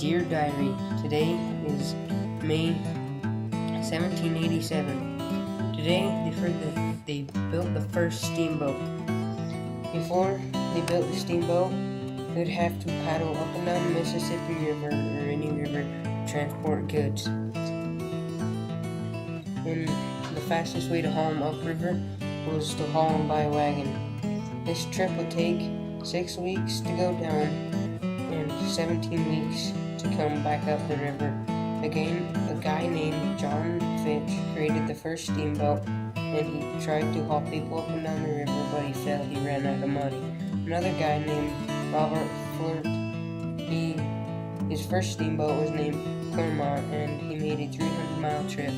Dear Diary, today is May 1787. Today they built the first steamboat. Before they built the steamboat, they'd have to paddle up and down the Mississippi River or any river to transport goods. And the fastest way to haul them upriver was to haul them by wagon. This trip would take 6 weeks to go down and 17 weeks to come back up the river. Again, a guy named John Fitch created the first steamboat, and he tried to haul people up and down the river, but he failed. He ran out of money. Another guy named Robert Flirt, his first steamboat was named Clermont, and he made a 300-mile trip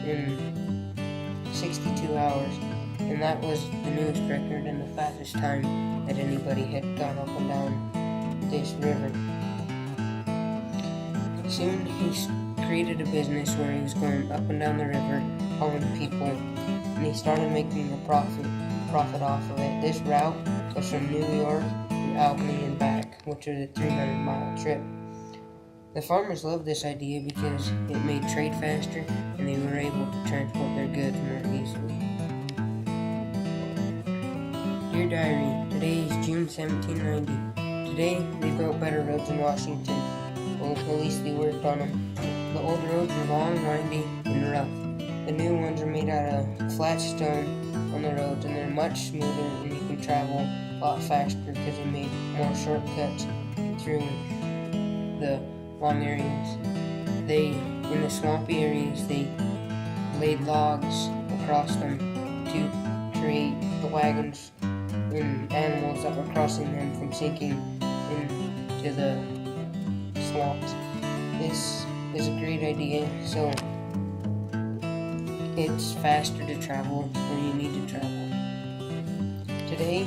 in 62 hours, and that was the newest record and the fastest time that anybody had gone up and down this river. Soon he created a business where he was going up and down the river hauling people, and he started making a profit off of it. This route was from New York to Albany and back, which was a 300-mile trip. The farmers loved this idea because it made trade faster and they were able to transport their goods more easily. Dear Diary, today is June 1790. Today they built better roads in Washington. Well, at least they worked on them. The old roads were long, windy, and rough. The new ones are made out of flat stone on the roads, and they're much smoother, and you can travel a lot faster because they made more shortcuts through the long areas. In the swampy areas, they laid logs across them to create the wagons and animals that were crossing them from sinking into the swamps. This is a great idea, so it's faster to travel where you need to travel. Today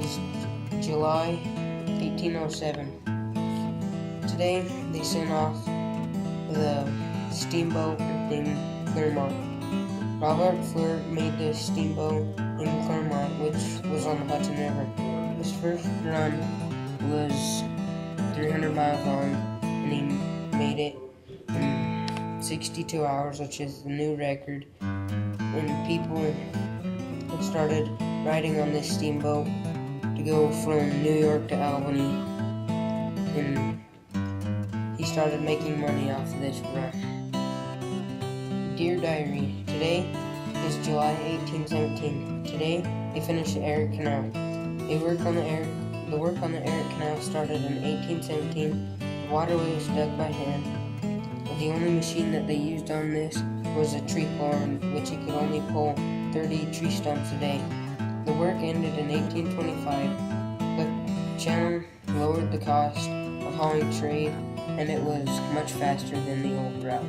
is July 1807. Today they sent off the steamboat named Clermont. Robert Flirt made the steamboat in Clermont, which was on the Hudson River. His first run was 300 miles long, and he made it in 62 hours, which is the new record. And people started riding on this steamboat to go from New York to Albany, and he started making money off of this run. Dear Diary, today is July 1817. Today they finished the Erie Canal. The work on the Erie Canal started in 1817. The waterway was dug by hand. The only machine that they used on this was a tree puller, which it could only pull 30 tree stumps a day. The work ended in 1825. The channel lowered the cost of hauling trade, and it was much faster than the old route.